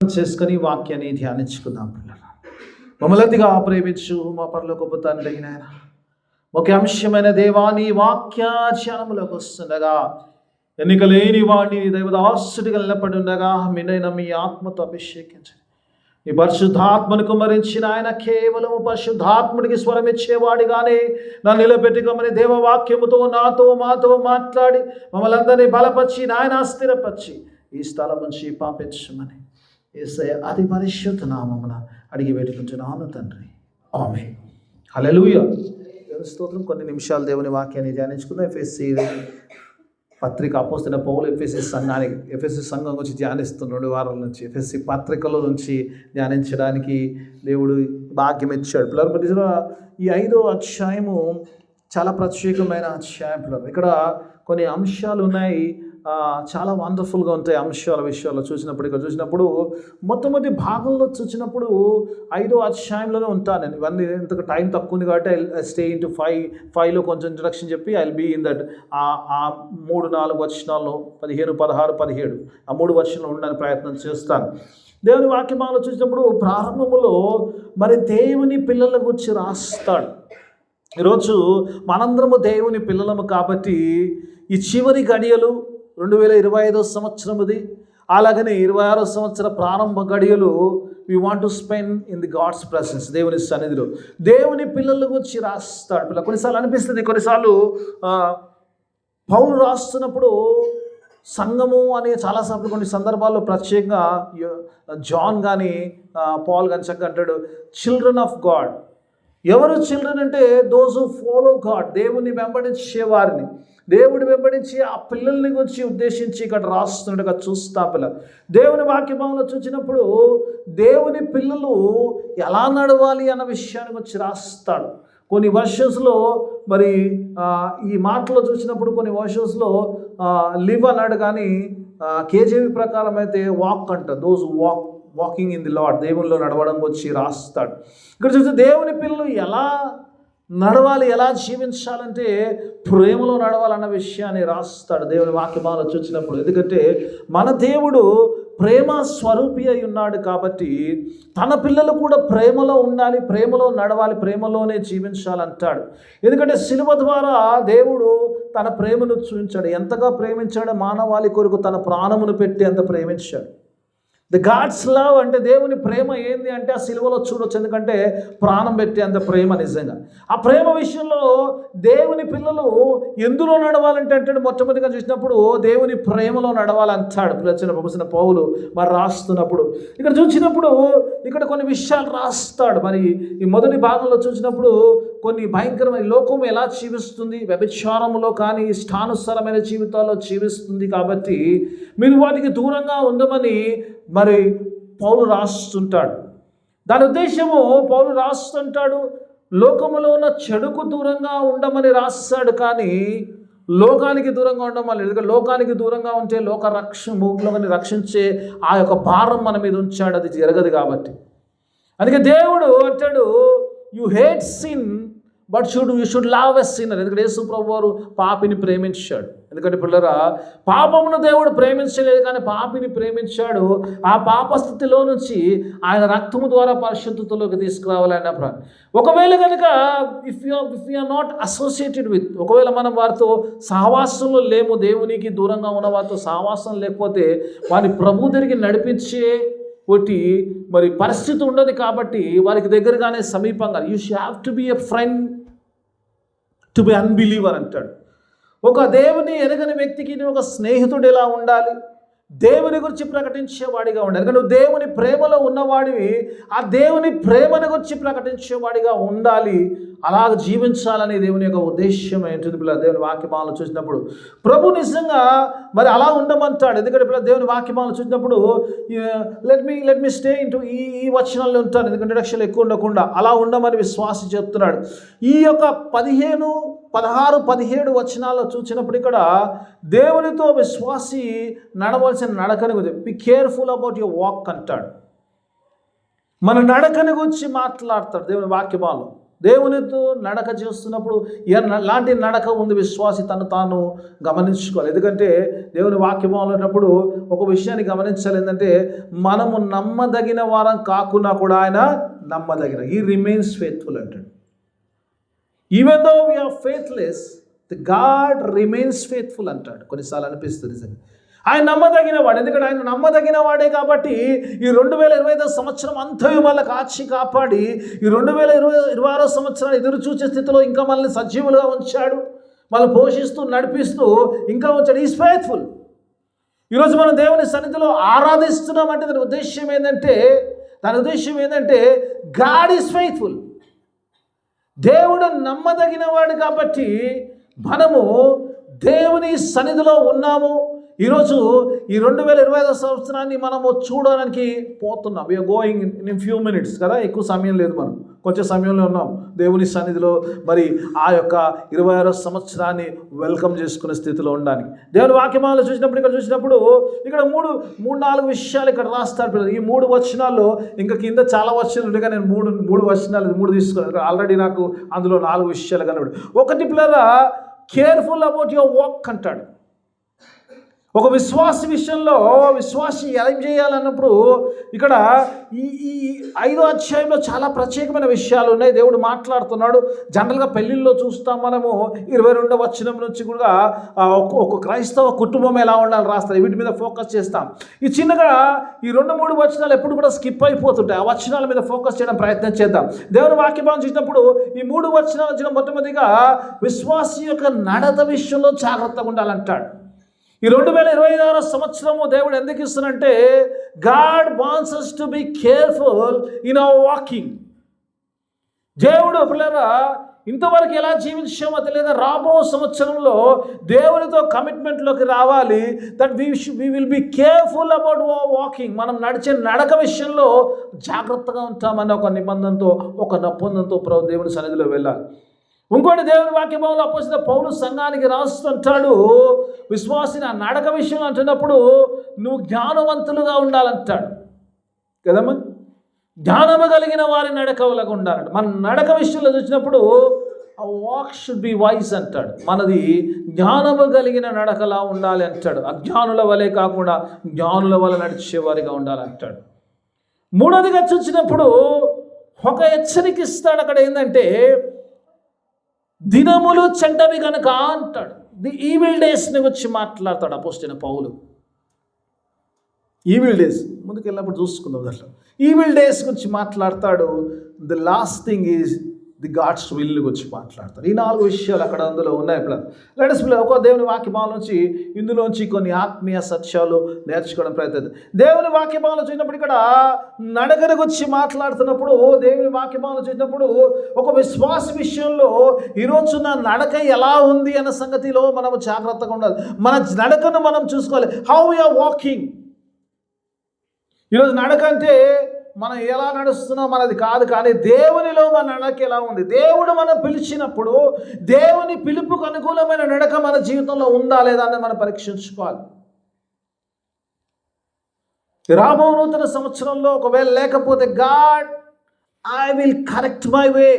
చేసుకొని వాక్యాన్ని ధ్యానించుకుందాం పిల్లలు. మమ్మల్నిగా ప్రేమించు మా పరలోకపు తండ్రి నాయన, ఒక అంశమైన దేవాని వాక్య ధ్యానములకు వస్తుండగా ఎన్నిక లేని వాడిని దైవదాసుడిగా నిలబడి ఉండగా మిన్నైన మీ ఆత్మతో అభిషేకించండి. ఈ పరిశుద్ధాత్మను కుమ్మరించిన ఆయన కేవలం పరిశుద్ధాత్ముడికి స్వరం ఇచ్చేవాడిగానే నన్ను నిలబెట్టుకోమని దేవవాక్యముతో నాతో మాతో మాట్లాడి మమ్మల్ని అందరినీ బలపరిచి నాయన స్థిరపరిచి ఈ స్థలం నుంచి పంపించమని యేసయ్య అతి పరిశుద్ధ నామమున అడిగి వేడుకుంటున్నాను తండ్రి, ఆమేన్. హల్లెలూయా. స్తోత్రం. కొన్ని నిమిషాలు దేవుని వాక్యాన్ని ధ్యానించుకుందాం. ఎఫెసీ పత్రిక అపోస్తలుడైన పౌలు ఎఫెసీ సంఘం గురించి ధ్యానిస్తున్న 2 వారాల నుంచి ఎఫెసీ పత్రికలో నుంచి ధ్యానించడానికి దేవుడు భాగ్యం ఇచ్చాడు. పిల్లలు, ఈ 5వ అధ్యాయము చాలా ప్రత్యేకమైన అధ్యాయం పిల్లలు. ఇక్కడ కొన్ని అంశాలు ఉన్నాయి, చాలా వండర్ఫుల్గా ఉంటాయి అంశాల విషయాల్లో చూసినప్పుడు. ఇక్కడ చూసినప్పుడు మొట్టమొదటి భాగంలో చూసినప్పుడు 5వ అధ్యాయంలోనే ఉంటాను నేను. ఇవన్నీ ఇంతకు టైం తక్కువ ఉంది కాబట్టి ఐ స్టే ఇంటూ 5లో కొంచెం ఇంట్రడక్షన్ చెప్పి I will be in that ఆ 3-4 వచనాల్లో 15, 16, 17 ఆ 3 వచనాలు ఉండడానికి ప్రయత్నం చేస్తాను. దేవుని వాక్యమాలలో చూసినప్పుడు ప్రారంభంలో మరి దేవుని పిల్లల గురించి రాస్తాడు. ఈరోజు మనందరము దేవుని పిల్లలము కాబట్టి ఈ చివరి గడియలు 2025 సంవత్సరముది, అలాగనే 26వ సంవత్సర ప్రారంభ గడియలు we want to spend in the God's presence, దేవుని సన్నిధిలో. దేవుని పిల్లల గురించి రాస్తాడు పిల్లలు. కొన్నిసార్లు అనిపిస్తుంది, కొన్నిసార్లు పౌలు రాస్తున్నప్పుడు సంఘము అనే చాలాసార్లు కొన్ని సందర్భాల్లో ప్రత్యేకంగా జాన్ కానీ పాల్ కానీ చక్కగా అంటాడు చిల్డ్రన్ ఆఫ్ గాడ్. ఎవరు చిల్డ్రన్ అంటే దోస్ హూ ఫాలో గాడ్, దేవుని వెంబడించే వారిని, దేవుడు వెంబడించి ఆ పిల్లల్ని గురించి ఉద్దేశించి ఇక్కడ రాస్తున్నట్టుగా చూస్తా పిల్లలు. దేవుని వాక్యభావంలో చూసినప్పుడు దేవుని పిల్లలు ఎలా నడవాలి అన్న విషయాన్ని గురించి రాస్తాడు. కొన్ని వర్షన్స్లో మరి ఈ మాటలో చూసినప్పుడు కొన్ని వర్షన్స్లో లివ్ అన్నాడు, కానీ కేజీవి ప్రకారం అయితే వాక్ అంట, those walking in the lord, దేవునిలో నడవడం వచ్చి రాస్తాడు. ఇక్కడ చూస్తే దేవుని పిల్లలు ఎలా నడవాలి, ఎలా జీవించాలంటే ప్రేమలో నడవాలన్న విషయాన్ని రాస్తాడు దేవుని వాక్యమాలలో చూసినప్పుడు. ఎందుకంటే మన దేవుడు ప్రేమ స్వరూపి అయి ఉన్నాడు కాబట్టి తన పిల్లలు కూడా ప్రేమలో ఉండాలి, ప్రేమలో నడవాలి, ప్రేమలోనే జీవించాలంటాడు. ఎందుకంటే శిలువ ద్వారా దేవుడు తన ప్రేమను చూపించాడు. ఎంతగా ప్రేమించాడో మానవాళి కొరకు తన ప్రాణమును పెట్టి అంత ప్రేమించాడు. ది గాడ్స్ లవ్ అంటే దేవుని ప్రేమ ఏంది అంటే ఆ సిలువలో చూడొచ్చు. ఎందుకంటే ప్రాణం పెట్టి అంత ప్రేమ నిజంగా. ఆ ప్రేమ విషయంలో దేవుని పిల్లలు ఎందులో నడవాలంటే అంటాడు, మొట్టమొదటిగా చూసినప్పుడు దేవుని ప్రేమలో నడవాలంటాడు ప్రచురణ పౌలు మరి రాస్తున్నప్పుడు. ఇక్కడ చూసినప్పుడు ఇక్కడ కొన్ని విషయాలు రాస్తాడు. మరి ఈ మొదటి భాగంలో చూసినప్పుడు కొన్ని భయంకరమైన లోకం ఎలా జీవిస్తుంది, వ్యభిచారంలో కానీ ఇష్టానుసారమైన జీవితాల్లో జీవిస్తుంది కాబట్టి మీరు వాటికి దూరంగా ఉండమని మరి పౌలు రాస్తుంటాడు. దాని ఉద్దేశము పౌలు రాస్తుంటాడు లోకములో ఉన్న చెడుకు దూరంగా ఉండమని రాస్తాడు, కానీ లోకానికి దూరంగా ఉండమని. ఎందుకంటే లోకానికి దూరంగా ఉంటే లోకాన్ని రక్షించే ఆ యొక్క భారం మన మీద ఉంచాడు, అది జరగదు కాబట్టి. అందుకే దేవుడు అంటాడు you hate sin but you should love a sinner. ఎందుకంటే యేసు ప్రభువు వారు పాపిని ప్రేమించాడు. ఎందుకంటే పిల్లరా, పాపమును దేవుడు ప్రేమించలేదు కానీ పాపిని ప్రేమించాడు. ఆ పాపస్థితిలో నుంచి ఆయన రక్తము ద్వారా పరిశుద్ధతలోకి తీసుకురావాలన్న ప్రాణం. ఒకవేళ కనుక if you are not associated with, ఒకవేళ మనం వారితో సహవాసంలో లేము, దేవునికి దూరంగా ఉన్న వారితో సహవాసం లేకపోతే వారిని ప్రభు దగ్గరికి నడిపించే ఒకటి మరి పరిస్థితి ఉండదు కాబట్టి వారికి దగ్గరగానే సమీపంగా you should have to be a friend to be unbeliever అంటాడు. ఒక దేవుని ఎరగని వ్యక్తికి ఒక స్నేహితుడు ఎలా ఉండాలి, దేవుని గురించి ప్రకటించేవాడిగా ఉండాలి. ఎందుకంటే నువ్వు దేవుని ప్రేమలో ఉన్నవాడివి, ఆ దేవుని ప్రేమను గురించి ప్రకటించేవాడిగా ఉండాలి, అలాగ జీవించాలని దేవుని యొక్క ఉద్దేశం ఏంటిది పిల్లల. దేవుని వాక్యమాలను చూసినప్పుడు ప్రభు నిజంగా మరి అలా ఉండమంటాడు. ఎందుకంటే పిల్లల దేవుని వాక్యమాలను చూసినప్పుడు లెట్ మీ స్టే ఇంటూ ఈ వచనాల్లో ఉంటాను, ఎందుకంటే ఇంట్రడక్షన్ ఎక్కువ ఉండకుండా అలా ఉండమని విశ్వాసి చెప్తున్నాడు. ఈ యొక్క 15, 16, 17 వచనాల్లో చూసినప్పుడు ఇక్కడ దేవునితో విశ్వాసి నడవలసిన నడకని గురించి be careful about your walk అంటాడు. మన నడకని గురించి మాట్లాడతాడు దేవుని వాక్యమాలలో. దేవునితో నడక చేస్తున్నప్పుడు లాంటి నడక ఉంది విశ్వాసి తను తాను గమనించుకోవాలి. ఎందుకంటే దేవుని వాక్యం ఉన్నప్పుడు ఒక విషయాన్ని గమనించాలి, ఏంటంటే మనము నమ్మదగిన వారం కాకున్నా కూడా ఆయన నమ్మదగిన, ఈ రిమైన్స్ ఫెయిత్ఫుల్ అంటాడు. Even though we are faithless, the God remains faithful అంటాడు. కొన్నిసార్లు అనిపిస్తుంది నిజంగా ఆయన నమ్మదగిన వాడు. ఎందుకంటే ఆయన నమ్మదగిన వాడే కాబట్టి ఈ 2025 సంవత్సరం అంతయు మళ్ళీ కాచి కాపాడి ఈ 2026 సంవత్సరాన్ని ఎదురు చూసే స్థితిలో ఇంకా మనల్ని సజీవులుగా ఉంచాడు, మళ్ళీ పోషిస్తూ నడిపిస్తూ ఇంకా ఉంచాడు. Is faithful. ఈరోజు మనం దేవుని సన్నిధిలో ఆరాధిస్తున్నామంటే దాని ఉద్దేశం ఏంటంటే గాడ్ ఈజ్ ఫెయిత్ఫుల్. దేవుడు నమ్మదగిన వాడు కాబట్టి మనము దేవుని సన్నిధిలో ఉన్నాము. ఈరోజు ఈ 2025 సంవత్సరాన్ని మనము చూడడానికి పోతున్నాం. We are going in few minutes కదా, ఎక్కువ సమయం లేదు, మనం కొంచెం సమయంలో ఉన్నాం దేవుని సన్నిధిలో. మరి ఆ యొక్క 26వ సంవత్సరాన్ని వెల్కమ్ చేసుకునే స్థితిలో ఉండడానికి దేవుని వాక్యమాలను చూసినప్పుడు ఇక్కడ మూడు నాలుగు విషయాలు ఇక్కడ రాస్తారు పిల్లలు. ఈ 3 వచనాల్లో ఇంకా కింద చాలా వచనాలు ఉండగా నేను మూడు వచనాలు 3 తీసుకున్నాను. ఆల్రెడీ నాకు అందులో 4 విషయాలు కనబడి. ఒకటి పిల్లల కేర్ఫుల్ అబౌట్ యువర్ వాక్ అంటాడు. ఒక విశ్వాస విషయంలో విశ్వాసి ఏం చేయాలన్నప్పుడు ఇక్కడ ఈ 5వ అధ్యాయంలో చాలా ప్రత్యేకమైన విషయాలు ఉన్నాయి. దేవుడు మాట్లాడుతున్నాడు. జనరల్గా పెళ్ళిళ్ళలో చూస్తాం మనము 22వ వచనం నుంచి కూడా ఒక క్రైస్తవ కుటుంబం ఎలా ఉండాలని రాస్తారు. వీటి మీద ఫోకస్ చేస్తాం. ఈ చిన్నగా ఈ 2-3 వచనాలు ఎప్పుడు కూడా స్కిప్ అయిపోతుంటాయి. ఆ వచనాల మీద ఫోకస్ చేయడం ప్రయత్నం చేద్దాం. దేవుని వాక్యం చూసినప్పుడు ఈ 3 వచనాలు వచ్చిన మొట్టమొదటిగా విశ్వాసి యొక్క నడత విషయంలో జాగ్రత్తగా ఉండాలంటాడు. ఈ 2026 సంవత్సరము దేవుడు ఎందుకు ఇస్తున్నంటే God wants us to be careful in our walking. దేవుడు పిల్లరా ఇంతవరకు ఎలా జీవించామో తెలియదు, రాబో సంవత్సరంలో దేవునితో కమిట్మెంట్లోకి రావాలి. That we will be careful about our walking. మనం నడిచే నడక విషయంలో జాగ్రత్తగా ఉంటామని ఒక నిబంధనతో ఒక ఒప్పందంతో దేవుని సన్నిధిలో వెళ్ళాలి. ఇంకోటి దేవుని వాక్యంలో అపోస్తలుడైన పౌలు సంఘానికి రాస్తుంటాడు, విశ్వాసిన నడక విషయం అంటున్నప్పుడు నువ్వు జ్ఞానవంతులుగా ఉండాలంటాడు కదమ్మా. జ్ఞానము కలిగిన వారి నడకలాగా ఉండాలంట. మన నడక విషయంలో చూసినప్పుడు ఆ వాక్ షుడ్ బి వైజ్ అంటాడు. మనది జ్ఞానము కలిగిన నడకలా ఉండాలి అంటాడు. అజ్ఞానుల వలె కాకుండా జ్ఞానుల వల్ల నడిచేవారిగా ఉండాలంటాడు. మూడోదిగా చూసినప్పుడు ఒక హెచ్చరిక ఇస్తాడు. అక్కడ ఏంటంటే దినములు చెడ్డవి కనుక అంటాడు. ది ఈవిల్ డేస్ని వచ్చి మాట్లాడతాడు అపోస్తలుడైన పౌలు. ఈవిల్ డేస్ ముందుకు వెళ్ళినప్పుడు చూసుకుందాం. దాంట్లో ఈవిల్ డేస్ గురించి మాట్లాడతాడు. The last thing is the God's will గురించి మాట్లాడతాడు. ఈ 4 విషయాలు అక్కడ అందులో ఉన్నాయి. లెట్స్ ఒక దేవుని వాక్యభావం నుంచి ఇందులోంచి కొన్ని ఆత్మీయ సత్యాలు నేర్చుకోవడం ప్రయత్నం. దేవుని వాక్యభావం చూసినప్పుడు ఇక్కడ నడకను గురించి మాట్లాడుతున్నప్పుడు దేవుని వాక్యభావం చూసినప్పుడు ఒక విశ్వాస విషయంలో ఈరోజు నా నడక ఎలా ఉంది అన్న సంగతిలో మనం జాగ్రత్తగా ఉండాలి. మన నడకను మనం చూసుకోవాలి. How we are walking. ఈరోజు నడక అంటే మనం ఎలా నడుస్తున్నాం మనది కాదు, కానీ దేవునిలో మన నడక ఎలా ఉంది. దేవుడు మనం పిలిచినప్పుడు దేవుని పిలుపుకు అనుకూలమైన నడక మన జీవితంలో ఉందా లేదా అని మనం పరీక్షించుకోవాలి. రాబో నూతన సంవత్సరంలో ఒకవేళ లేకపోతే God I will correct my way.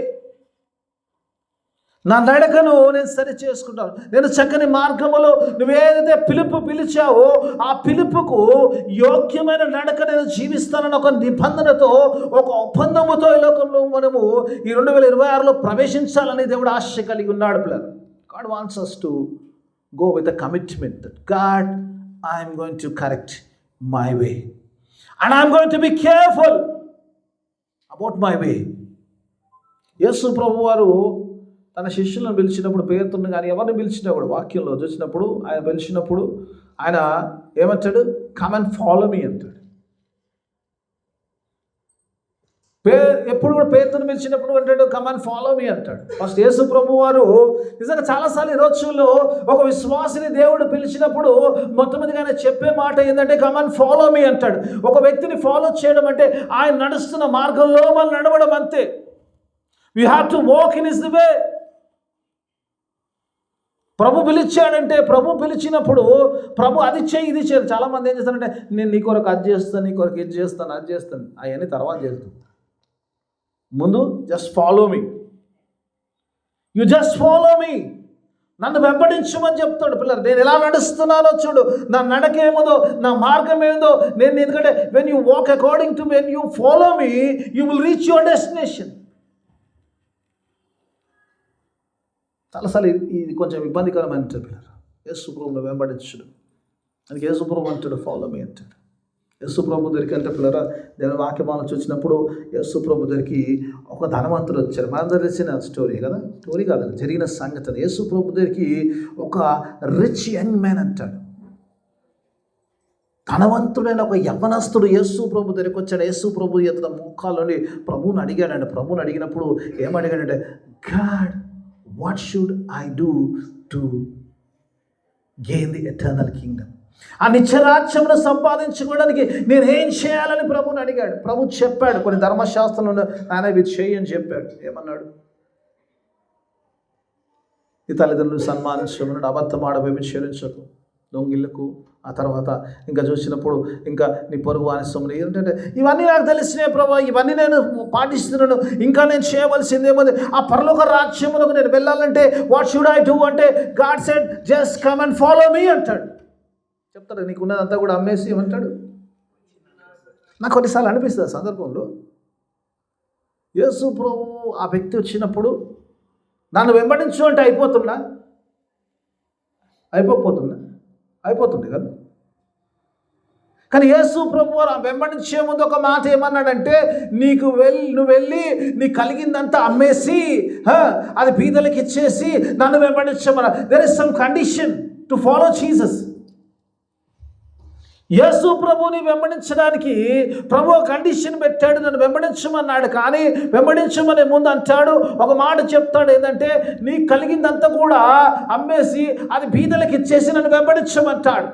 నా నడకను నేను సరి చేసుకుంటాను. నేను చక్కని మార్గములో నువ్వేదైతే పిలిచావో ఆ పిలుపుకు యోగ్యమైన నడక నేను జీవిస్తానని ఒక నిబంధనతో ఒక ఒప్పందముతో ఈ లోకంలో మనము ఈ 2026లో ప్రవేశించాలని దేవుడు ఆశ కలిగి ఉన్నాడు. God wants us to go with a commitment that God, I am going to correct my way and I am going to be careful about my way. యేసు ప్రభువారు తన శిష్యులను పిలిచినప్పుడు, పేతురుని కానీ ఎవరిని పిలిచినా కూడా వాక్యంలో చూసినప్పుడు ఆయన పిలిచినప్పుడు ఆయన ఏమంటాడు? కమ్ అండ్ ఫాలో మీ అంటాడు. ఎప్పుడు కూడా పేతురుని పిలిచినప్పుడు అంటాడు కమ్ అండ్ ఫాలో మీ అంటాడు. ఫస్ట్ యేసు ప్రభువారు నిజంగా చాలాసార్లు ఈ రోజుల్లో ఒక విశ్వాసిని దేవుడు పిలిచినప్పుడు మొట్టమొదటిగా ఆయన చెప్పే మాట ఏంటంటే కమ్ అండ్ ఫాలో మీ అంటాడు. ఒక వ్యక్తిని ఫాలో చేయడం అంటే ఆయన నడుస్తున్న మార్గంలో మనం నడవడం అంతే. We have to walk in his way. ప్రభు పిలిచాడంటే, ప్రభు పిలిచినప్పుడు ప్రభు అది చేయి ఇది చేయాలి. చాలామంది ఏం చేస్తారంటే నేను నీ కొరకు అది చేస్తాను, నీ కొరకు ఇది చేస్తాను, అది చేస్తాను, అవన్నీ తర్వాత చేస్తాను. ముందు just follow me. You just follow me, నన్ను వెంబడించమని చెప్తాడు. పిల్లలు, నేను ఎలా నడుస్తున్నానో చూడు, నా నడక ఏమదో, నా మార్గం ఏదో నేను. ఎందుకంటే when you walk according to, when you follow me, you will reach your destination. చాలాసార్లు ఇది కొంచెం ఇబ్బందికరమైన పిల్లలు, యేసు ప్రభువును వెంబడించడం. అందుకే యేసు ప్రభు అంటాడు ఫాలో మీ అంటాడు. యేసు ప్రభు దగ్గరికి అంటే పిల్లరా, దేవుని వాక్యమాలను చూసినప్పుడు యేసు ప్రభు దగ్గరికి ఒక ధనవంతుడు వచ్చాడు. మనందరూ తెలిసిన స్టోరీ కదా, స్టోరీ కాదు, జరిగిన సంగతి. యేసు ప్రభు దగ్గరికి ఒక రిచ్ యంగ్ మ్యాన్ అంటాడు. ధనవంతుడైన ఒక యవ్వనస్తుడు యేసు ప్రభు దగ్గరికి వచ్చాడు. యేసు ప్రభు ఎదుట మోకాల్లోని ప్రభువుని అడిగాడండి. ప్రభువుని అడిగినప్పుడు ఏమడిగాడంటే, God, what should I do to gain the eternal kingdom? ఆ నిత్యరాజ్యమును సంపాదించుకోవడానికి నేను ఏం చేయాలని ప్రభుని అడిగాడు. ప్రభు చెప్పాడు కొన్ని ధర్మశాస్త్రంలో, ఆయన ఇవి చేయి అని చెప్పాడు. ఏమన్నాడు? ఈ తల్లిదండ్రులు సన్మానించమన్నాడు, అబద్ధం ఆడ వ్యభిచరించకు, దొంగిళ్ళకు. ఆ తర్వాత ఇంకా చూసినప్పుడు ఇంకా నీ పొరుగు వాని సొమ్ములు. ఏంటంటే ఇవన్నీ నాకు తెలిసినాయి ప్రభు, ఇవన్నీ నేను పాటిస్తున్నాను, ఇంకా నేను చేయవలసిందేముంది? ఆ పరలోక రాజ్యములకు నేను వెళ్ళాలంటే వాట్ షుడ్ ఐ డూ అంటే, God said just come and follow me అంటాడు. చెప్తాడు, నీకున్నదంతా కూడా అమ్మేసి ఏమంటాడు. నాకు కొన్నిసార్లు అనిపిస్తుంది ఆ సందర్భంలో, యేసు ప్రభు ఆ వ్యక్తి వచ్చినప్పుడు నన్ను వెంబడించు అంటే అయిపోతుంది కదా. కానీ యేసు ప్రభు వారు వెంబడించే ముందు ఒక మాట ఏమన్నాడంటే, నువ్వు వెళ్ళి నీకు కలిగిందంతా అమ్మేసి అది బీదలకు ఇచ్చేసి నన్ను వెంబడించమన్నా. There is some condition to follow Jesus. Yesu ప్రభుని వెంబడించడానికి ప్రభు కండిషన్ పెట్టాడు, నన్ను వెంబడించమన్నాడు. కానీ వెంబడించమనే ముందు అంటాడు, ఒక మాట చెప్తాడు, ఏంటంటే నీకు కలిగిందంతా కూడా అమ్మేసి అది బీదలకు ఇచ్చేసి నన్ను వెంబడించమంటాడు.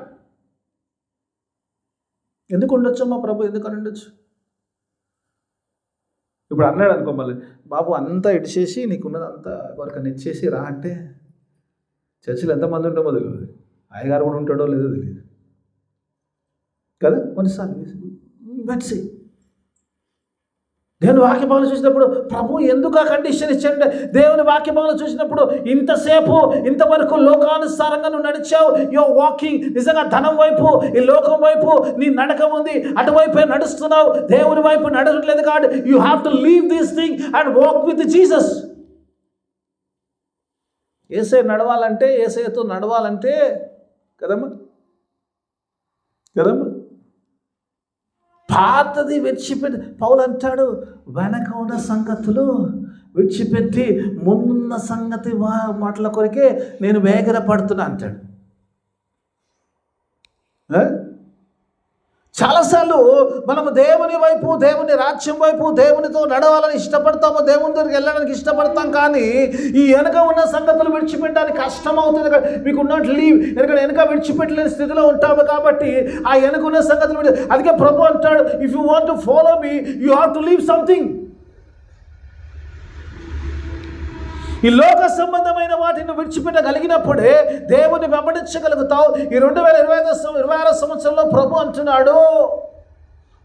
ఎందుకు ఉండొచ్చమ్మా ప్రభు, ఎందుకని ఉండొచ్చు? ఇప్పుడు అన్నాడు అనుకో, మళ్ళీ బాబు అంతా ఇడిచేసి నీకున్నదంతా ఎవరికన్నా ఇచ్చేసి రా అంటే, చర్చిలో ఎంతమంది ఉంటామో తెలియదు, అయ్యగారు కూడా ఉంటాడో లేదో తెలియదు కదా. కొన్నిసార్లు బట్సి దేవుని వాక్యభావాలు చూసినప్పుడు ప్రభు ఎందుకు ఆ కండిషన్ ఇచ్చాడంటే, దేవుని వాక్యభావాలు చూసినప్పుడు ఇంతవరకు లోకానుసారంగా నువ్వు నడిచావు, యువర్ వాకింగ్ నిజంగా ధనం వైపు, ఈ లోకం వైపు నీ నడక ఉంది, అటువైపే నడుస్తున్నావు, దేవుని వైపు నడవట్లేదు. కాబట్టి you have to leave this thing and walk with Jesus. యేసయ్యతో నడవాలంటే కదమ్మా పాతది విడిచిపెట్టి, పౌలు అంటాడు, వెనక ఉన్న సంగతులు విడిచిపెట్టి ముందున్న సంగతి మాటల కొరకే నేను వేగరపడుతున్నా అంటాడు. చాలాసార్లు మనము దేవుని వైపు, దేవుని రాజ్యం వైపు, దేవునితో నడవాలని ఇష్టపడతాము, దేవుని దగ్గరికి వెళ్ళడానికి ఇష్టపడతాం. కానీ ఈ వెనక ఉన్న సంగతులు విడిచిపెట్టడానికి కష్టం అవుతుంది. మీకు ఉన్నట్టు లీవ్, ఎందుకంటే వెనక విడిచిపెట్టలేని స్థితిలో ఉంటాము. కాబట్టి ఆ వెనక ఉన్న సంగతులు అందుకే ప్రభు అంటాడు, if you want to follow me, you have to leave something. ఈ లోక సంబంధమైన వాటిని విడిచిపెట్టగలిగినప్పుడే దేవుని వెంబడించగలుగుతావు. ఈ 2026 సంవత్సరంలో ప్రభు అంటున్నాడు,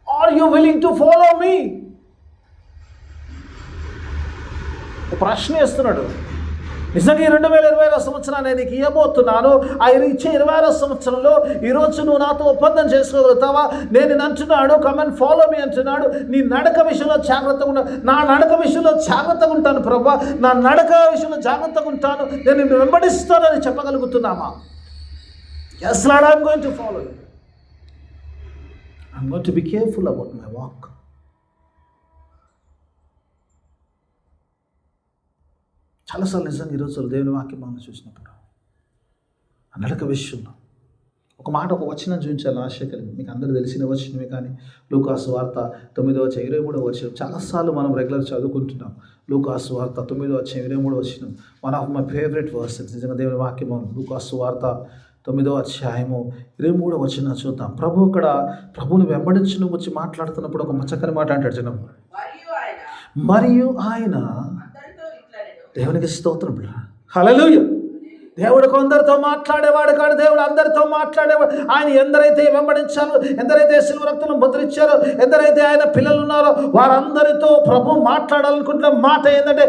are you willing to follow me? ప్రశ్న వేస్తున్నాడు. నిజంగా ఈ 2026 సంవత్సరాన్ని నీకు ఇవ్వబోతున్నాను. ఆ ఇచ్చే 26 సంవత్సరంలో ఈరోజు నువ్వు నాతో ఒప్పందం చేసుకోగలుగుతావా? నేను అంటున్నాడు, కమ్ అండ్ ఫాలో మీ అంటున్నాడు. నీ నడక విషయంలో జాగ్రత్తగా ఉంటాను. నా నడక విషయంలో జాగ్రత్తగా ఉంటాను ప్రభా, నా నడక విషయంలో జాగ్రత్తగా ఉంటాను, నేను నిన్ను వెంబడిస్తానని చెప్పగలుగుతున్నామా? Yes Lord, I'm going to follow you. I'm going to be careful about my walk. చాలాసార్లు నిజంగా ఈరోజు దేవుని వాక్యం మనం చూసినప్పుడు ఆ నడక విషయంలో ఒక వచనం చూపించాలి ఆశ కలిగి. మీకు అందరూ తెలిసిన వచనమే, కానీ లూకాసు వార్త 9:23 చాలాసార్లు మనం రెగ్యులర్ చదువుకుంటున్నాం. లూకాసు వార్త 9:23 one of my favourite versus. నిజంగా దేవుని వాక్యం లూకాసు వార్త 9:23 చూద్దాం. ప్రభు ఇక్కడ ప్రభువుని వెంబడించిన వచ్చి మాట్లాడుతున్నప్పుడు ఒక చక్కని మాట అంటాడు జనం. మరియు ఆయన, దేవునికి స్తోత్రం, హల్లెలూయా. దేవుడు కొందరితో మాట్లాడేవాడు కాదు, దేవుడు అందరితో మాట్లాడేవాడు. ఆయన ఎందరైతే వెంబడించారో, ఎందరైతే సిలువ రక్తం ముద్రించారో, ఎందరైతే ఆయన పిల్లలు ఉన్నారో వారందరితో ప్రభు మాట్లాడాలనుకుంటున్న మాట ఏంటంటే,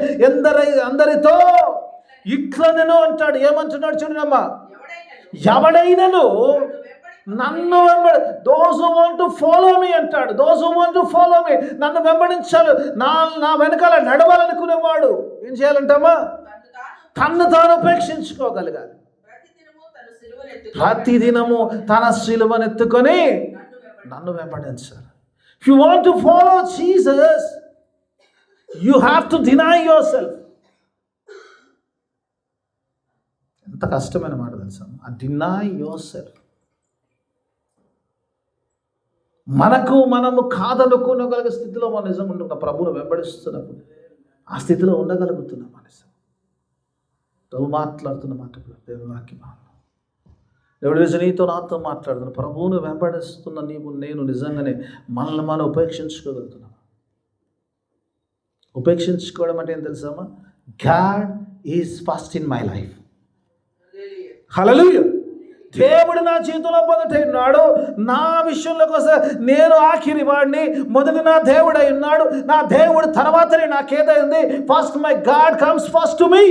అందరితో ఇట్లా నేను అంటాడు. ఏమంటున్నాడు చూడమ్మా, ఎవడైనను నన్ను those who want to follow me అంటాడు. Those who want to follow me, నన్ను వెంబడించాలి, నా వెనకాల నడవాలనుకునేవాడు ఏం చేయాలంటమ్మా, తన్ను తాను ఉపేక్షించుకోగలగాలి. ప్రతిదినము తన సిలువనెత్తుకొని నన్ను వెంబడించాలి. If you want to follow Jesus, you have to deny yourself. ఎంత కష్టమైన మాట తెలుసా, ఆ డినై యువర్ సెల్ఫ్. మనము కాదనుకోగలిగే స్థితిలో మన నిజం ఉంటున్న ప్రభువును వెంబడిస్తున్నప్పుడు ఆ స్థితిలో ఉండగలుగుతున్నాం. మనసు ప్రభు మాట్లాడుతున్న మాట దేవుని వాక్యం. దేవుడు నీతో నాతో మాట్లాడుతున్నా, ప్రభువును వెంబడిస్తున్న నేను నిజంగానే మనల్ని మనం ఉపేక్షించుకోగలుగుతున్నాం. ఉపేక్షించుకోవడం అంటే ఏం తెలుసామా, God is first in my life. Hallelujah. దేవుడు నా జీవితంలో మొదట ఉన్నాడు, నా విషయంలోకి వస్తే నేను ఆఖరి వాడిని, మొదటి నా దేవుడు అయి ఉన్నాడు. నా దేవుడు తర్వాతనే నాకేదైంది. First my God comes first to me.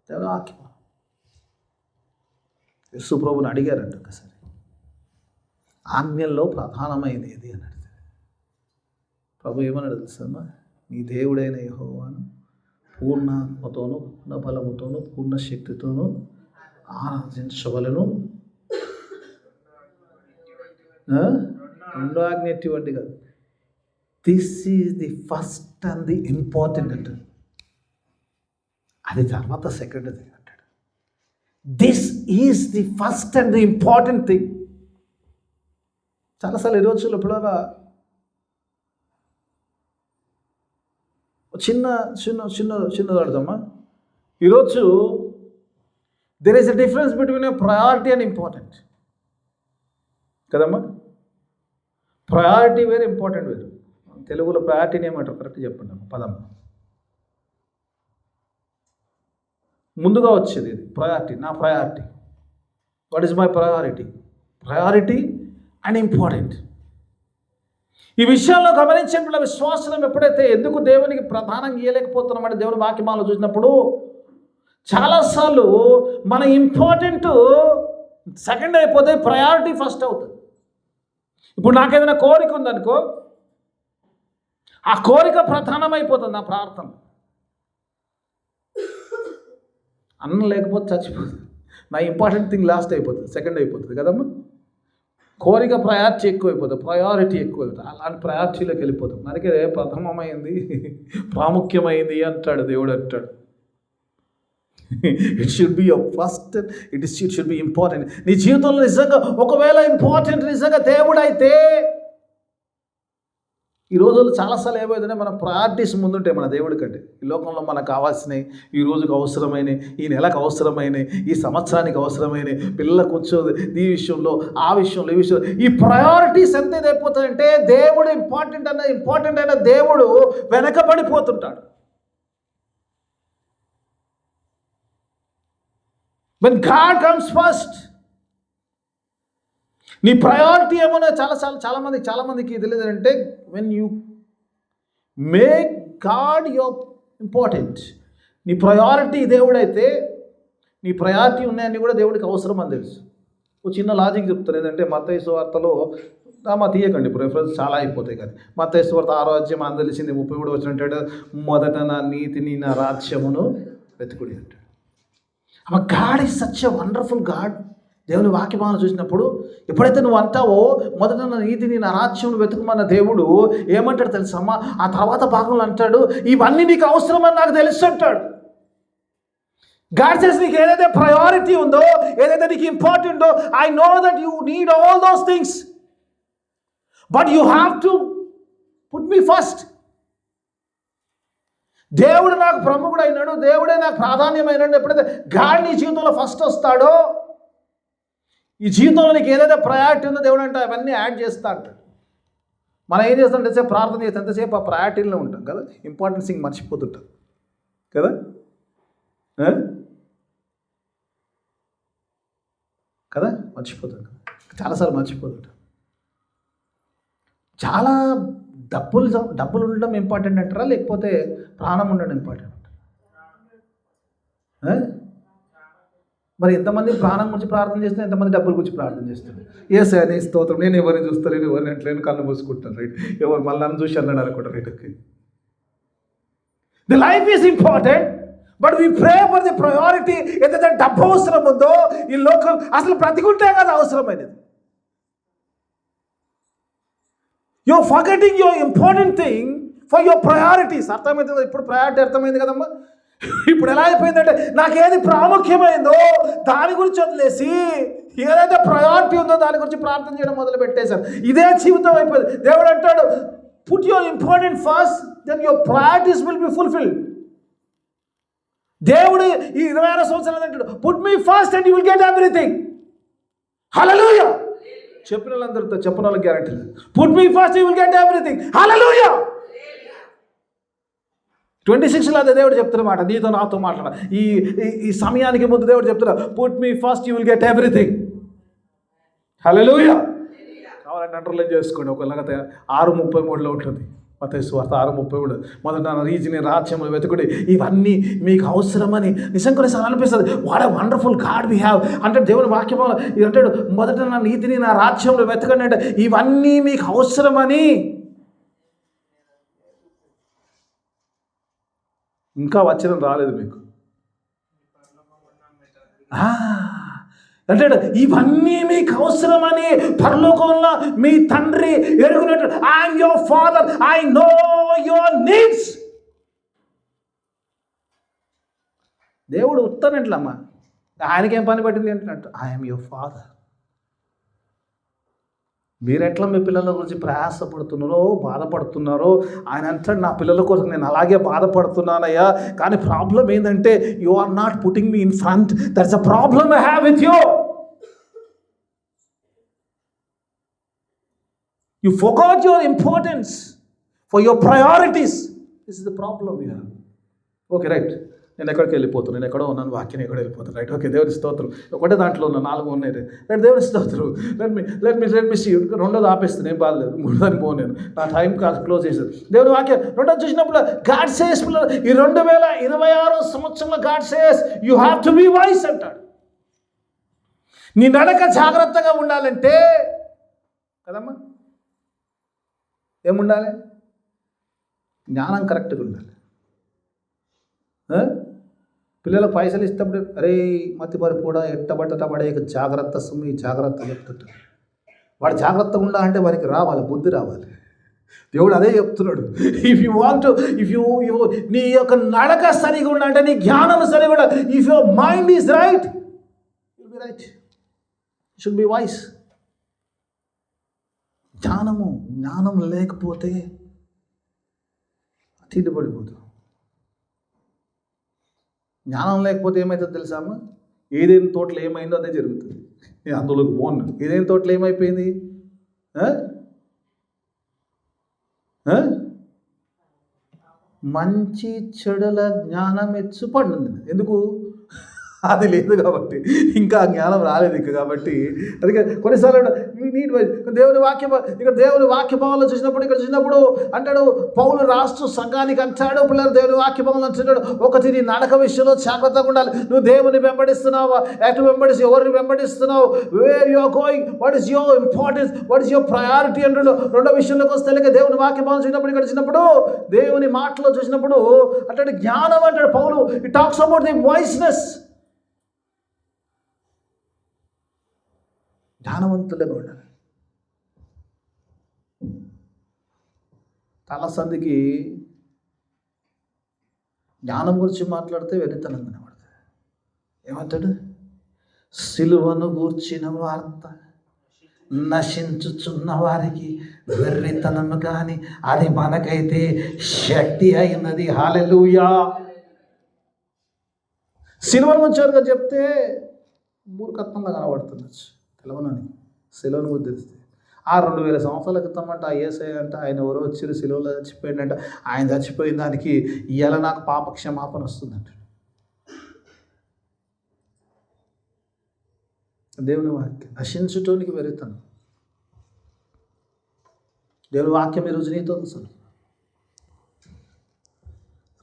దేవుడు వాక్యం. యేసు ప్రభువుని అడిగారంట ఒకసారి, ఆజ్ఞల్లో ప్రధానమైనది ఏది అని అడిగారు. ప్రభు ఏమన్నాడు తెలుసమ్మా, నీ దేవుడైన యెహోవాను పూర్ణ ఆత్మతోనూ పూర్ణ బలముతోనూ పూర్ణ శక్తితోనూ ఆరాధించవలెను. రెండో ఆజ్ఞ ఎటువంటి కాదు, this is the first and the important అంటాడు. అది తర్వాత సెకండ్ థింగ్ అంటాడు. This is the first and the important thing. చాలాసార్లు ఈ రోజుల్లో ఎప్పుడైనా చిన్నది అడుగుతామా. ఈరోజు there is a difference between a priority and important కదమ్మా. ప్రయారిటీ వేరు, ఇంపార్టెంట్ వేరు. తెలుగులో ప్రయారిటీని ఏమంటారు కరెక్ట్ చెప్పండి అమ్మ పదం. ముందుగా వచ్చేది ఇది ప్రయారిటీ, నా priority. What is my priority? Priority and important. ఈ విషయాల్లో గమనించిన విశ్వాసం ఎప్పుడైతే ఎందుకు దేవునికి ప్రధానం ఇవ్వలేకపోతున్నామంటే దేవుని వాక్యమాలను చూసినప్పుడు చాలాసార్లు మన ఇంపార్టెంట్ సెకండ్ అయిపోతే ప్రయారిటీ ఫస్ట్ అవుతుంది. ఇప్పుడు నాకేదైనా కోరిక ఉందనుకో, ఆ కోరిక ప్రధానమైపోతుంది నా ప్రార్థన. అన్నం లేకపోతే చచ్చిపోతుంది. నా ఇంపార్టెంట్ థింగ్ లాస్ట్ అయిపోతుంది, సెకండ్ అయిపోతుంది కదమ్మా. కోరిక ప్రయారిటీ ఎక్కువైపోతుంది, ప్రయారిటీ ఎక్కువైపోతుంది. అలాంటి ప్రయారిటీలోకి వెళ్ళిపోతుంది. అందుకే ప్రథమమైంది ప్రాముఖ్యమైంది అంటాడు దేవుడు. అంటాడు it should be your first, it should be important. నీ జీవితంలో నిజంగా ఒకవేళ ఇంపార్టెంట్ నిజంగా దేవుడు అయితే, ఈ రోజుల్లో చాలాసార్లు ఏమైందంటే మన ప్రయారిటీస్ ముందుంటాయి మన దేవుడి కంటే. ఈ లోకంలో మనకు కావాల్సినవి, ఈ రోజుకు అవసరమైనవి, ఈ నెలకు అవసరమైనవి, ఈ సంవత్సరానికి అవసరమైనవి, పిల్లలకు వచ్చేది, ఈ విషయంలో ఆ విషయంలో ఈ విషయంలో ఈ ప్రయారిటీస్ ఎంత ఇదైపోతాయంటే దేవుడు ఇంపార్టెంట్ అయిన దేవుడు వెనకబడిపోతుంటాడు. When God comes first, నీ ప్రయారిటీ ఏమన్నా చాలా మందికి తెలియదు అంటే, when you make God your important, నీ ప్రయారిటీ దేవుడైతే నీ ప్రయారిటీ ఉన్నాయని కూడా దేవుడికి అవసరం అని తెలుసు. ఒక చిన్న లాజిక్ చెప్తాను. ఏంటంటే మత్తయి సువార్తలో తీయకండి, ఇప్పుడు రెఫరెన్స్ చాలా అయిపోతాయి కదా. మత్తయి సువార్త 6వ అధ్యాయం అని తెలిసింది 33 వచ్చినట్టు, మొదట నా నీతిని నా రాజ్యమును వెతుకుడి అంటాడు. God is such a wonderful God. దేవుని వాక్యమాలను చూసినప్పుడు ఎప్పుడైతే నువ్వు అంటావో మొదట నా నీతిని నా రాజ్యం వెతుకుమన్న దేవుడు ఏమంటాడు తెలుసమ్మా, ఆ తర్వాత భాగంలో అంటాడు ఇవన్నీ నీకు అవసరమని నాకు తెలుసు అంటాడు. గాడ్ సేస్ నీకు ఏదైతే ప్రయారిటీ ఉందో, ఏదైతే నీకు ఇంపార్టెంటో, I know that you need all those things, but you have to put me first. దేవుడు నాకు ప్రముఖుడు అయినాడు, దేవుడే నాకు ప్రాధాన్యమైనాడు. ఎప్పుడైతే గాడ్ నీ జీవితంలో ఫస్ట్ వస్తాడో, ఈ జీవితంలో నీకు ఏదైతే ప్రయారిటీ ఉందో దేవుడు అంటే అవన్నీ యాడ్ చేస్తా అంటాడు. మనం ఏం చేస్తాం ఎంతసేపు ప్రార్థన చేస్తే ఎంతసేపు ఆ ప్రయారిటీలో ఉంటాం కదా, ఇంపార్టెన్స్ థింగ్ మర్చిపోతుంటాం కదా. మర్చిపోతాం, చాలాసార్లు మర్చిపోతుంటాం. చాలా డబ్బులు ఉండడం ఇంపార్టెంట్ అంటారా, లేకపోతే ప్రాణం ఉండడం ఇంపార్టెంట్ అంటారా? మరి ఎంతమంది ప్రాణం గురించి ప్రార్థన చేస్తారు, ఎంతమంది డబ్బుల గురించి ప్రార్థన చేస్తారు? సార్ నీ స్తోత్రం, నేను ఎవరిని చూస్తలేను, ఎవరిని అంటలేను, కళ్ళు మూసుకుంటాను, రైట్. ఎవరు మళ్ళీ నన్ను చూసి అన్నాడు అనుకుంటా, right. Okay, the life is important, but we pray for the priority. ఏదైతే డబ్బు అవసరం ఉందో ఈ లోకం అసలు బ్రతికుంటే కదా అవసరమైనది. You're forgetting your important thing for your priorities. అర్థమైంది కదా ఇప్పుడు? ప్రయారిటీ అర్థమైంది కదమ్మా. ఇప్పుడు ఎలా అయిపోయిందంటే నాకేది ప్రాముఖ్యమైందో దాని గురించి వదిలేసి ఏదైతే ప్రయారిటీ ఉందో దాని గురించి ప్రార్థన చేయడం మొదలు పెట్టేశారు. ఇదే జీవితం అయిపోయింది. దేవుడు అంటాడు, put your important first, then your priorities will be fulfilled. దేవుడు ఈ 26 సంవత్సరాలు అంటాడు, put me first and you will get everything. Hallelujah. చెప్పిన వాళ్ళందరితో చెప్పిన వాళ్ళకి గ్యారెంటీ లేదు. Put me first you will get everything. Hallelujah. 26లో అదే దేవుడు చెప్తున్నమాట, నీతో నాతో మాట్లాడ. ఈ సమయానికి ముందు దేవుడు చెప్తున్నా, put me first you will get everything. Hallelujah. కావాలంటే అండర్లైన్ చేసుకోండి. ఒకలాగా 6:33లో ఉంటుంది, మత్తయి సువార్త 6:33. మొదట నా రీజిని రాజ్యములు వెతుకుడి, ఇవన్నీ మీకు అవసరమని. నిజం కొన్నిసార్లు అనిపిస్తుంది, what a wonderful God we have అంటే దేవుని వాక్యం ఇది అంటాడు, మొదట నా నీతిని నా రాజ్యంలో వెతకండి అంటే ఇవన్నీ మీకు అవసరమని. ఇంకా వచనం రాలేదు మీకు అంటాడు, ఇవన్నీ మీకు అవసరమని పరలోకంలో మీ తండ్రి ఎరుగునట్టు. I'm your father, I know your needs. దేవుడు ఉత్తనట్లమ్మా, ఆయనకేం పని పట్టింది ఏంటంటే ఐఎమ్ యువర్ ఫాదర్. మీరెట్లా మీ పిల్లల గురించి ప్రయాసపడుతున్నారో బాధపడుతున్నారో ఆయన అంటాడు, నా పిల్లల కోసం నేను అలాగే బాధపడుతున్నానయ్యా, కానీ ప్రాబ్లం ఏంటంటే you are not putting me in front. That's a problem I have with you. You forgot your importance for your priorities. This is the problem you have. Okay, right. నేను ఎక్కడికి వెళ్ళిపోతాను, నేను ఎక్కడో ఉన్నాను, వాక్యం ఎక్కడ వెళ్ళిపోతాను, రైట్. ఓకే, దేవుని స్తోత్రం. ఒకటే దాంట్లో ఉన్న 4 ఉన్నాయి, రైట్. దేవుని స్తోత్రం. Let me see. రెండోది ఆపేస్తాను, ఏం బాధలేదు. మూడోదాన్ని పోను నేను, నా టైం క్లోజ్ చేశాను. దేవుని వాక్యం రెండోది చూసినప్పుడు గాడ్ సేస్, ఈ 2026 సంవత్సరంలో God says you have to be wise అంటాడు. నీ నడక జాగ్రత్తగా ఉండాలంటే కదమ్మా ఏముండాలి? జ్ఞానం కరెక్ట్గా ఉండాలి. పిల్లలకు పైసలు ఇస్తప్పుడు అరే మతి మరిపోడా ఎట్టబట్టట పడే జాగ్రత్త సుమి జాగ్రత్త చెప్తుంటాడు. వాడు జాగ్రత్తగా ఉండాలంటే వారికి రావాలి, బుద్ధి రావాలి. దేవుడు అదే చెప్తున్నాడు. ఇఫ్ యూ వాంట్ నీ యొక్క నడక సరిగా ఉండాలంటే, నీ జ్ఞానం సరిగా ఉండాలి. If your mind is right you will be right, you should be wise. జ్ఞానం లేకపోతే అతిపడిపోతాం. జ్ఞానం లేకపోతే ఏమవుతుందో తెలుసా అమ్మ? ఏదైనా తోటలో ఏమైందో అదే జరుగుతుంది. నేను అందులోకి పోను. ఏదైనా తోటలో ఏమైపోయింది? మంచి చెడుల జ్ఞానం పడింది. ఎందుకు? అది లేదు కాబట్టి, ఇంకా జ్ఞానం రాలేదు ఇంకా కాబట్టి. అందుకే కొన్నిసార్లు దేవుని వాక్యం ఇక్కడ దేవుని వాక్యభావంలో చూసినప్పుడు అంటాడు, పౌలు రాష్ట్ర సంఘానికి అంటాడు, పిల్లలు దేవుని వాక్యభావంలో అంటున్నాడు, ఒకటి నీ నడక విషయంలో జాగ్రత్తగా ఉండాలి. నువ్వు దేవుని వెంబడిస్తున్నావా, ఎటు వెంబడిసి ఎవరిని వెంబడిస్తున్నావు, where you are going, what is your importance, what is your priority అంటాడు. రెండో విషయంలోకి వస్తే దేవుని వాక్యభావం చూసినప్పుడు ఇక్కడ చూసినప్పుడు దేవుని మాటలో చూసినప్పుడు అంటాడు జ్ఞానం అంటాడు Paul. It talks about the wiseness. జ్ఞానవంతులుగా ఉండాలి. తలసందికి జ్ఞానం గురించి మాట్లాడితే వెర్రితనం కనబడుతుంది. ఏమంటాడు? సిలువను గూర్చిన వార్త నశించుచున్న వారికి వెర్రితనము కానీ అది మనకైతే శక్తి అయినది. హల్లెలూయా. సిలువను గురించి చెప్తే మూర్ఖత్వంగా కనబడుతుండొచ్చు, తెలవనని. సిలువను గురించి తెలిస్తే 2000 సంవత్సరాల క్రితం అంట యేసయ్య అంట ఆయన ఎవరో వచ్చి సిలువలో చచ్చిపోయిందంట. ఆయన చచ్చిపోయిన దానికి ఇవాళ నాకు పాప క్షమాపణ వస్తుందంట. దేవుని వాక్యం నశించుటోనికి వెరుతాను. దేవుని వాక్యం ఈరోజు నీతో అసలు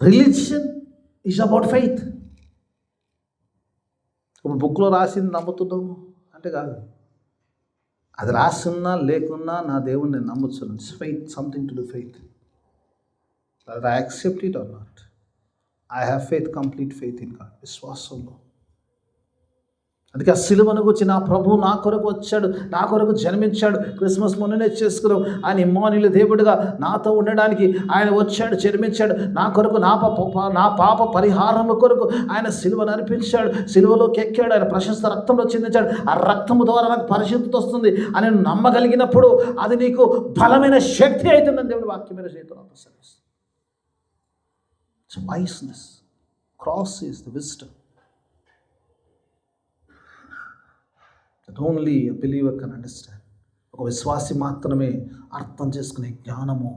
రిలీజియన్ ఈజ్ అబౌట్ ఫెయిత్. ఇప్పుడు బుక్లో రాసింది నమ్ముతున్నాము అంటే కాదు, అది రాసున్నా లేకున్నా నా దేవుని నేను నమ్మొచ్చు. It's faith, something to do faith. I accept it or not, I have faith, complete faith in God. విశ్వాసంలో. అందుకే ఆ సిలువను గురించి నా ప్రభు నా కొరకు వచ్చాడు, నా కొరకు జన్మించాడు. క్రిస్మస్ మొన్ననే చేసుకున్నాం. ఆయన ఇమ్మానుయేలు దేవుడిగా నాతో ఉండడానికి ఆయన వచ్చాడు, జన్మించాడు. నా కొరకు నా పాప పరిహారము కొరకు ఆయన సిలువను అర్పించాడు, సిలువలోకి ఎక్కాడు, ఆయన ప్రశస్త రక్తంలో చెందించాడు. ఆ రక్తము ద్వారా నాకు పరిశుద్ధత వస్తుంది అని నమ్మగలిగినప్పుడు అది నీకు బలమైన శక్తి అవుతుందని దేవుని వాక్యమైన చేతులు సెలవిస్తుంది. It's wiseness. Cross is the wisdom. Only a believer can understand. ఒక విశ్వాసి మాత్రమే అర్థం చేసుకునే జ్ఞానము.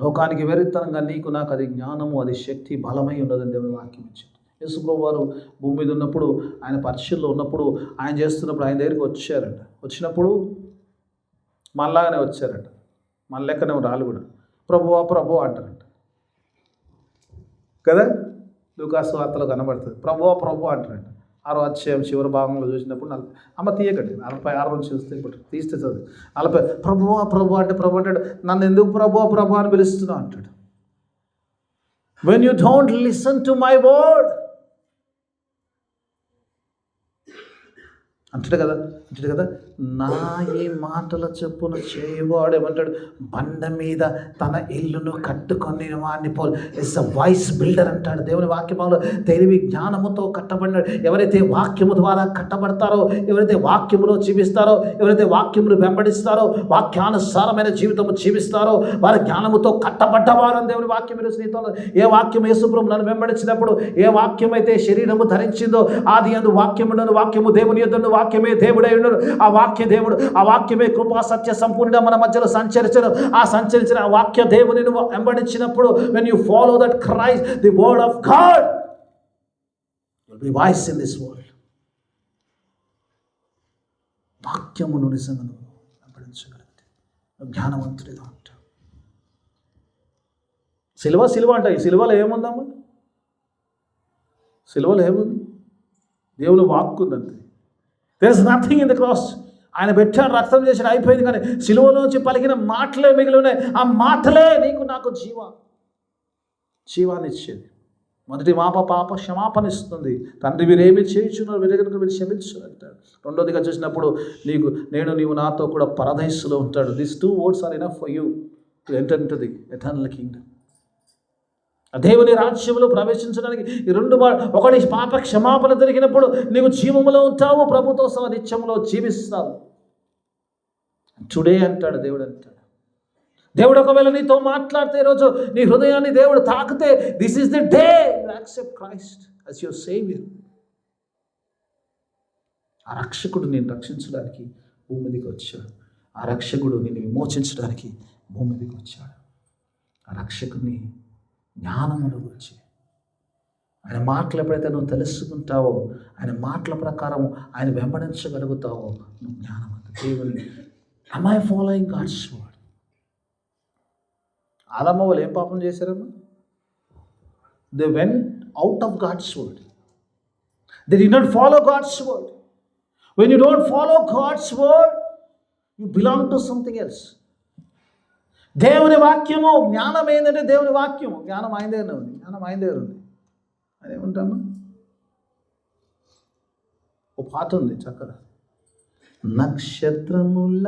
లోకానికి వెరితనంగా నీకు నాకు అది జ్ఞానము, అది శక్తి, బలమై ఉన్నదని దేవుని వాక్యం ఇచ్చింది. యేసుప్రభువు వారు భూమి మీద ఉన్నప్పుడు, ఆయన పరిచర్యలో ఉన్నప్పుడు, ఆయన చేస్తున్నప్పుడు ఆయన దగ్గరికి వచ్చారంట. వచ్చినప్పుడు మళ్ళాగానే వచ్చారంట, మన లెక్కనే రాళ్ళు కూడా ప్రభువా ప్రభు అంటారంట కదా. లూకాసు వార్తలో కనబడుతుంది, ప్రభువా ప్రభు అంటారంట. 6వ అధ్యాయం చివరి భాగంలో చూసినప్పుడు 40 తీయకండి, 46 నుంచి చూస్తే ఇప్పుడు తీస్తే చదువు 40 ప్రభువా ప్రభు అంటే ప్రభు అంటాడు. నన్ను ఎందుకు ప్రభువా ప్రభు అని పిలుస్తున్నావు అంటాడు. When you don't listen to my word అంటాడు కదా. నా ఈ మాటల చెప్పున చేయవాడు ఏమంటాడు, బండ మీద తన ఇల్లును కట్టుకొని వాడిని పోల్. ఇట్స్ అ వాయిస్ బిల్డర్ అంటాడు. దేవుని వాక్యములో తెలివి జ్ఞానముతో కట్టబడినాడు. ఎవరైతే వాక్యము ద్వారా కట్టబడతారో, ఎవరైతే వాక్యములో జీవిస్తారో, ఎవరైతే వాక్యమును వెంబడిస్తారో, వాక్యానుసారమైన జీవితము జీవిస్తారో వారి జ్ఞానముతో కట్టబడ్డవారు అని దేవుని వాక్యం స్నేహితులు. ఏ వాక్యం యేసుప్రభువు నన్ను వెంబడించినప్పుడు, ఏ వాక్యం అయితే శరీరము ధరించిందో, ఆది యందు వాక్యమును, వాక్యము దేవుని యొద్దను, వాక్యమే దేవుడై ఉన్నాడు. ఆ వాక్య దేవుడు, ఆ వాక్యమే కృపా సత్య సంపూర్ణంగా మన మధ్యలో సంచరించడం. ఆ సంచరించిన ఆ వాక్య దేవుని నువ్వు వెంబడించినప్పుడు, when you follow that Christ, the word of God, you'll be wise in this world. వాక్యమును నిజంగా నువ్వు వెంబడించగలిగితే జ్ఞానవంతుడిగా ఉంటావు. సిలువ అంట. ఈ సిలువలో ఏముందమ్మా? సిలువలో ఏముంది? దేవుని వాక్కు ఉందంతే. There is nothing in the cross. ఆయన పెట్టాడు, రక్తం చేసాడు, అయిపోయింది. కానీ సిలువలోంచి పలికిన మాటలే మిగిలి ఉన్నాయి. ఆ మాటలే నీకు నాకు జీవాన్ని ఇచ్చేది. మొదటి పాప క్షమాపణ ఇస్తుంది. తండ్రి వీరేమి చేయించున్నారు, వీరెగనుక మీరు క్షమించు అంటాడు. రెండోదిగా చూసినప్పుడు నీవు నాతో కూడా పరదైస్సులో ఉంటాడు. These 2 words are enough for you to enter into the eternal kingdom. దేవుని రాజ్యంలో ప్రవేశించడానికి ఈ 2 ఒకటి పాప క్షమాపణ దొరికినప్పుడు నీవు జీవములో ఉంటావు, ప్రభుతో సహా నిత్యములో జీవిస్తావు. టుడే అంటాడు దేవుడు ఒకవేళ నీతో మాట్లాడితే, ఈరోజు నీ హృదయాన్ని దేవుడు తాకితే, this is the day you accept Christ as your saviour. ఆ రక్షకుడు నేను రక్షించడానికి భూమి మీదకి వచ్చాడు. ఆ రక్షకుడు నిన్ను విమోచించడానికి భూమి మీదకి వచ్చాడు. ఆ రక్షకుడిని జ్ఞానమును గురించి, ఆయన మాటలు ఎప్పుడైతే నువ్వు తెలుసుకుంటావో, ఆయన మాటల ప్రకారం ఆయన వెంబడించగలుగుతావో, నువ్వు జ్ఞానవంతుడు. దేవుని am I following God's word? Adamma వాళ్ళు ఏం పాపం చేశారమ్మా? They went out of God's word. They did not follow God's word. When you don't follow God's word, you belong to something else. దేవుని వాక్యము జ్ఞానం ఏంటంటే, దేవుని వాక్యము జ్ఞానం ఆయన దగ్గర ఉంది. అది ఏమంటామా? ఓ పాట ఉంది చక్కగా. నక్షత్రముల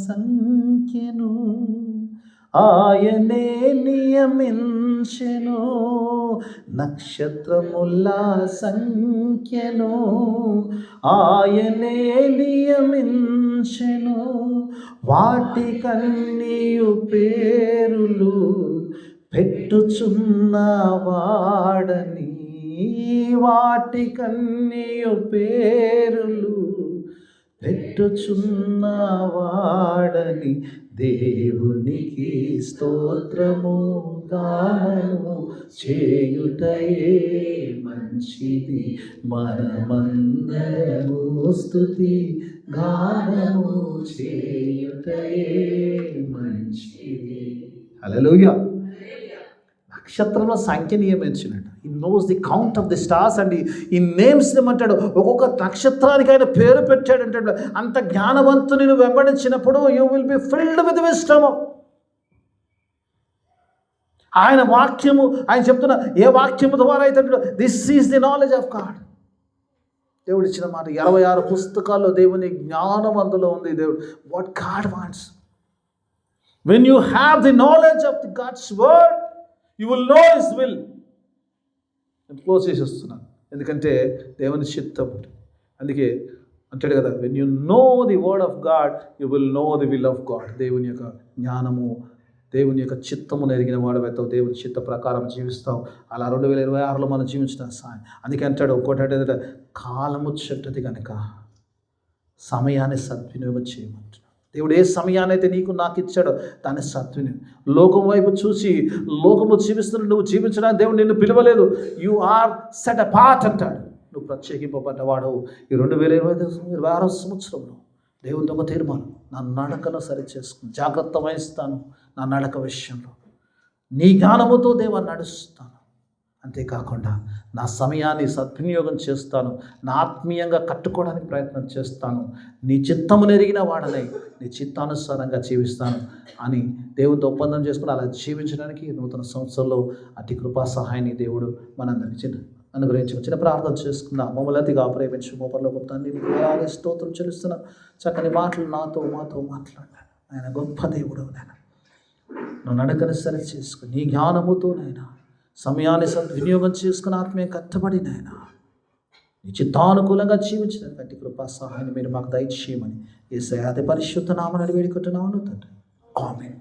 సంఖ్యను ఆయనే నియమించెను, నక్షత్రముల సంఖ్యను ఆయనే నియమించెను, వాటికన్నీయు పేరులు పెట్టుచున్నవాడని, వాటికన్నీయు పేరులు పెట్టుచున్నవాడని, దేవునికి స్తోత్రము గానము చేయుటయే మంచిది, మనమందరము స్తుతి గానము చేయుటయే మంచిది. హల్లెలూయా. నక్షత్రంలో సంఖ్య నియమించినట్టు ఈ knows the count of the stars and ఈ నేమ్స్ ఏమంటాడు, ఒక్కొక్క నక్షత్రానికి ఆయన పేరు పెట్టాడు అంటాడు. అంత జ్ఞానవంతుని నువ్వు వెంబడించినప్పుడు you will be filled with wisdom. ఆయన వాక్యము, ఆయన చెప్తున్న ఏ వాక్యము ద్వారా అయితే this is the knowledge of God. దేవుడు ఇచ్చిన మాట 26 పుస్తకాల్లో దేవుని జ్ఞానం అందులో ఉంది. దేవుడు what God wants. When you have the knowledge of the God's word you will know his will. నేను క్లోజ్ చేసేస్తున్నాను ఎందుకంటే దేవుని చిత్తం. అందుకే అంటాడు కదా, when you know the word of God you will know the will of God. దేవుని యొక్క జ్ఞానము, దేవుని యొక్క చిత్తమును ఎరిగిన వాడవైతావు, దేవుని చిత్త ప్రకారం జీవిస్తావు. అలా 2026లో మనం జీవించిన సాయం. అందుకే అంటాడు ఇంకోటి అంటే, కాలము చెడ్డది కనుక సమయాన్ని సద్వినియోగం చేయమంటున్నాడు. దేవుడు ఏ సమయాన్ని అయితే నీకు నాకు ఇచ్చాడో దాన్ని సద్వినియోగం. లోకం వైపు చూసి లోకము జీవిస్తున్నాడు, నువ్వు జీవించడానికి దేవుడు నిన్ను పిలవలేదు. యు ఆర్ సెట్ అపార్ట్ అంటాడు. నువ్వు ప్రత్యేకింపబడ్డవాడు. ఈ 2026 సంవత్సరంలో దేవునితో ఒక తీర్మానం, నా నడకను సరి చేసుకుని జాగ్రత్త వహిస్తాను. నా నడక విషయంలో నీ జ్ఞానముతో దేవా నడుస్తాను. అంతేకాకుండా నా సమయాన్ని సద్వినియోగం చేస్తాను. నా ఆత్మీయంగా కట్టుకోవడానికి ప్రయత్నం చేస్తాను. నీ చిత్తమును ఎరిగిన వాడనై నీ చిత్తానుసారంగా జీవిస్తాను అని దేవునితో ఒప్పందం చేసుకుని అలా జీవించడానికి నూతన సంవత్సరంలో అతి కృపా సహాయాన్ని దేవుడు మనందరికీ అనుగ్రహించి చిన్న ప్రార్థన చేసుకుందాం. మమ్మల్ని అతిగా ప్రేమించు మోపర్లో గొప్ప తండ్రి స్తోత్రం చెల్లిస్తున్నా. చక్కని మాటలు మాతో మాట్లాడాను. ఆయన గొప్ప దేవుడు. నాయన నువ్వు నడకని సరి చేసుకుని నీ జ్ఞానముతో నాయన సమయాన్ని సద్వినియోగం చేసుకుని ఆత్మీయ కట్టబడి నాయన నీ చిత్తానుకూలంగా జీవించడానికి అతి కృపా సహాయాన్ని మీరు మాకు దయచేయమని యేసయ్య అతి పరిశుద్ధ నామమున వేడుకుంటున్నాను తండ్రి. ఆమేన్.